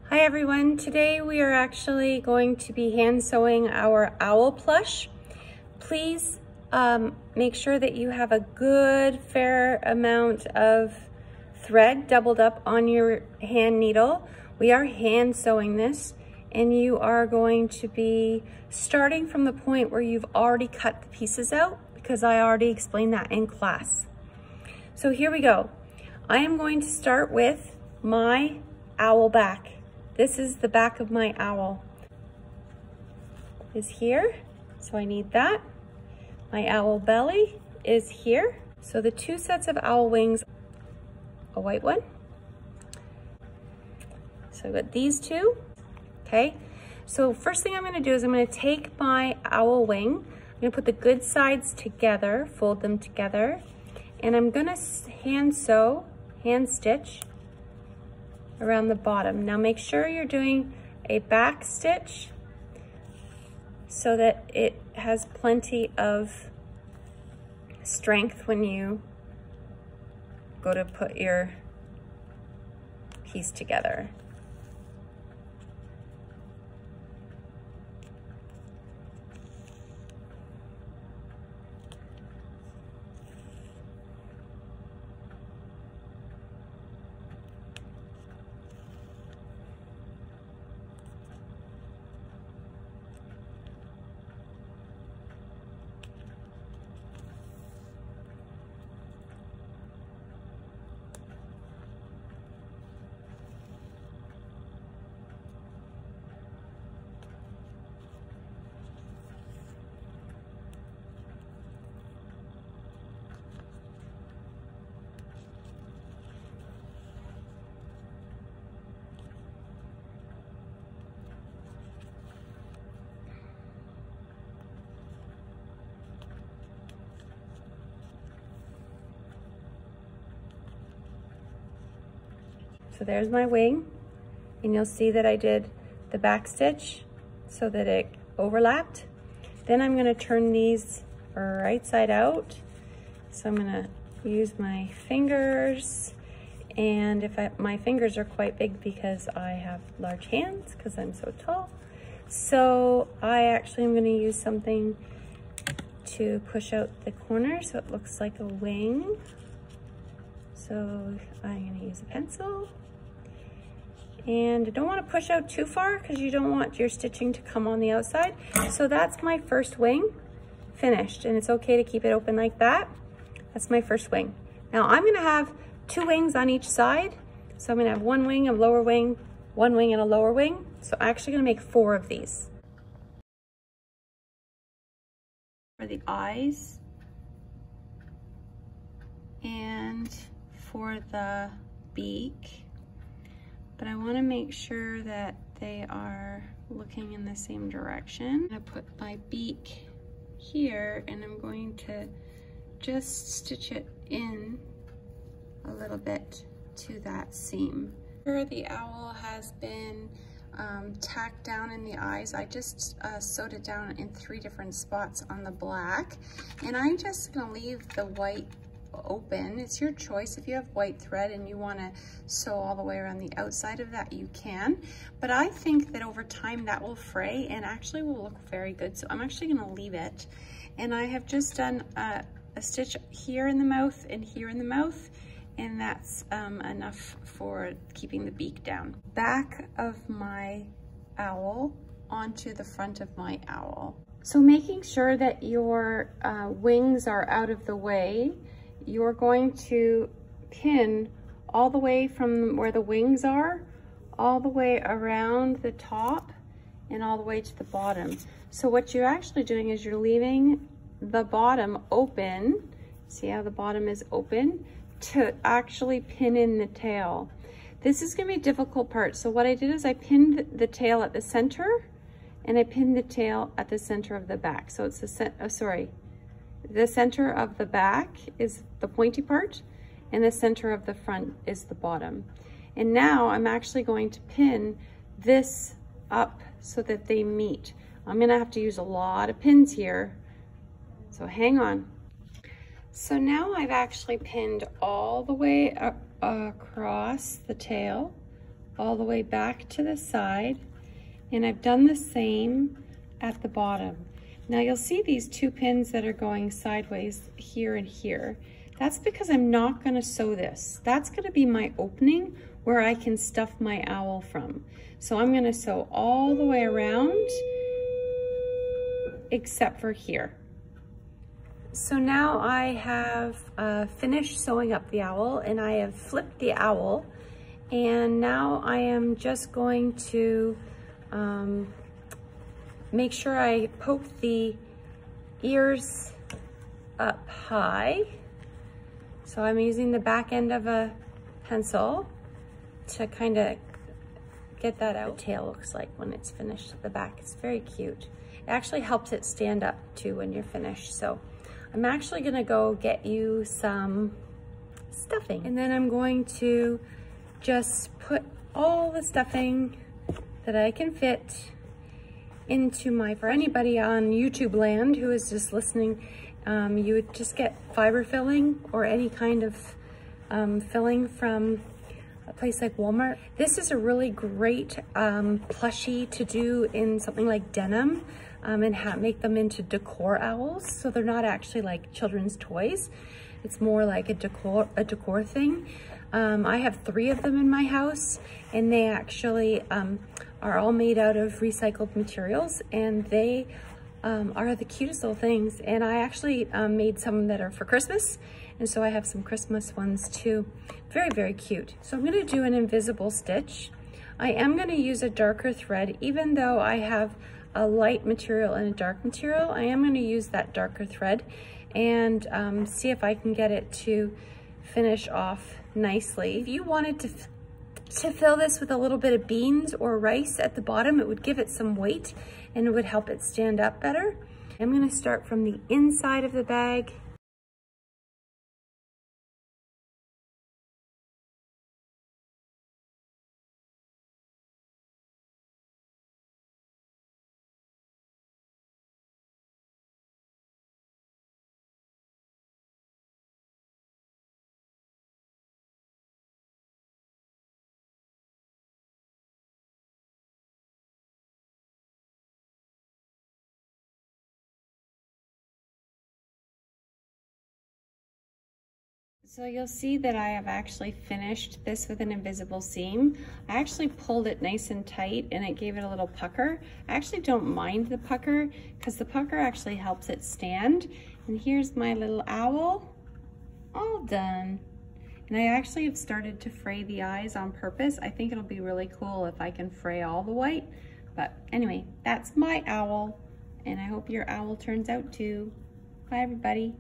Hi everyone, today we are actually going to be hand sewing our owl plush. Please make sure that you have a good fair amount of thread doubled up on your hand needle. We are hand sewing this and you are going to be starting from the point where you've already cut the pieces out because I already explained that in class. So here we go. I am going to start with my owl back. This is the back of my owl. Is here, so I need that. My owl belly is here. So the two sets of owl wings, a white one. So I've got these two, okay? So first thing I'm gonna do is I'm gonna take my owl wing, I'm gonna put the good sides together, fold them together, and I'm gonna hand sew, hand stitch around the bottom. Now make sure you're doing a back stitch so that it has plenty of strength when you go to put your piece together. So there's my wing, and you'll see that I did the back stitch so that it overlapped. Then I'm gonna turn these right side out. So I'm gonna use my fingers, and my fingers are quite big because I have large hands because I'm so tall. So I actually am gonna use something to push out the corner so it looks like a wing. So I'm gonna use a pencil. And I don't want to push out too far because you don't want your stitching to come on the outside. So that's my first wing finished, and it's okay to keep it open like that. That's my first wing. Now I'm gonna have two wings on each side. So I'm gonna have one wing, a lower wing, one wing and a lower wing. So I'm actually gonna make 4 of these. For the eyes and for the beak. But I want to make sure that they are looking in the same direction. I'm going to put my beak here, and I'm going to just stitch it in a little bit to that seam. Here the owl has been tacked down in the eyes. I just sewed it down in 3 different spots on the black, and I'm just going to leave the white open. It's your choice. If you have white thread and you want to sew all the way around the outside of that, you can, but I think that over time that will fray and actually will look very good. So I'm actually going to leave it, and I have just done a stitch here in the mouth and here in the mouth, and that's enough for keeping the beak down. Back of my owl onto the front of my owl. So making sure that your wings are out of the way, you're going to pin all the way from where the wings are, all the way around the top and all the way to the bottom. So what you're actually doing is you're leaving the bottom open. See how the bottom is open? To actually pin in the tail. This is gonna be a difficult part. So what I did is I pinned the tail at the center, and I pinned the tail at the center of the back. So it's the center of the back is the pointy part, and the center of the front is the bottom. And now I'm actually going to pin this up so that they meet. I'm gonna have to use a lot of pins here, so hang on. So now I've actually pinned all the way across the tail, all the way back to the side, and I've done the same at the bottom. Now you'll see these two pins that are going sideways here and here. That's because I'm not gonna sew this. That's gonna be my opening where I can stuff my owl from. So I'm gonna sew all the way around except for here. So now I have finished sewing up the owl, and I have flipped the owl, and now I am just going to make sure I poke the ears up high. So I'm using the back end of a pencil to kind of get that out. The tail looks like when it's finished at the back. It's very cute. It actually helps it stand up too when you're finished. So I'm actually gonna go get you some stuffing, and then I'm going to just put all the stuffing that I can fit into my, for anybody on YouTube land who is just listening, you would just get fiber filling or any kind of filling from a place like Walmart. This is a really great plushie to do in something like denim, and make them into decor owls. So they're not actually like children's toys. It's more like a decor thing. I have 3 of them in my house, and they actually are all made out of recycled materials, and they are the cutest little things. And I actually made some that are for Christmas, and so I have some Christmas ones too. Very, very cute. So I'm gonna do an invisible stitch. I am gonna use a darker thread, even though I have a light material and a dark material. I am gonna use that darker thread and see if I can get it to finish off nicely. If you wanted to fill this with a little bit of beans or rice at the bottom, it would give it some weight and it would help it stand up better. I'm gonna start from the inside of the bag. So you'll see that I have actually finished this with an invisible seam. I actually pulled it nice and tight, and it gave it a little pucker. I actually don't mind the pucker because the pucker actually helps it stand. And here's my little owl, all done. And I actually have started to fray the eyes on purpose. I think it'll be really cool if I can fray all the white. But anyway, that's my owl, and I hope your owl turns out too. Bye everybody.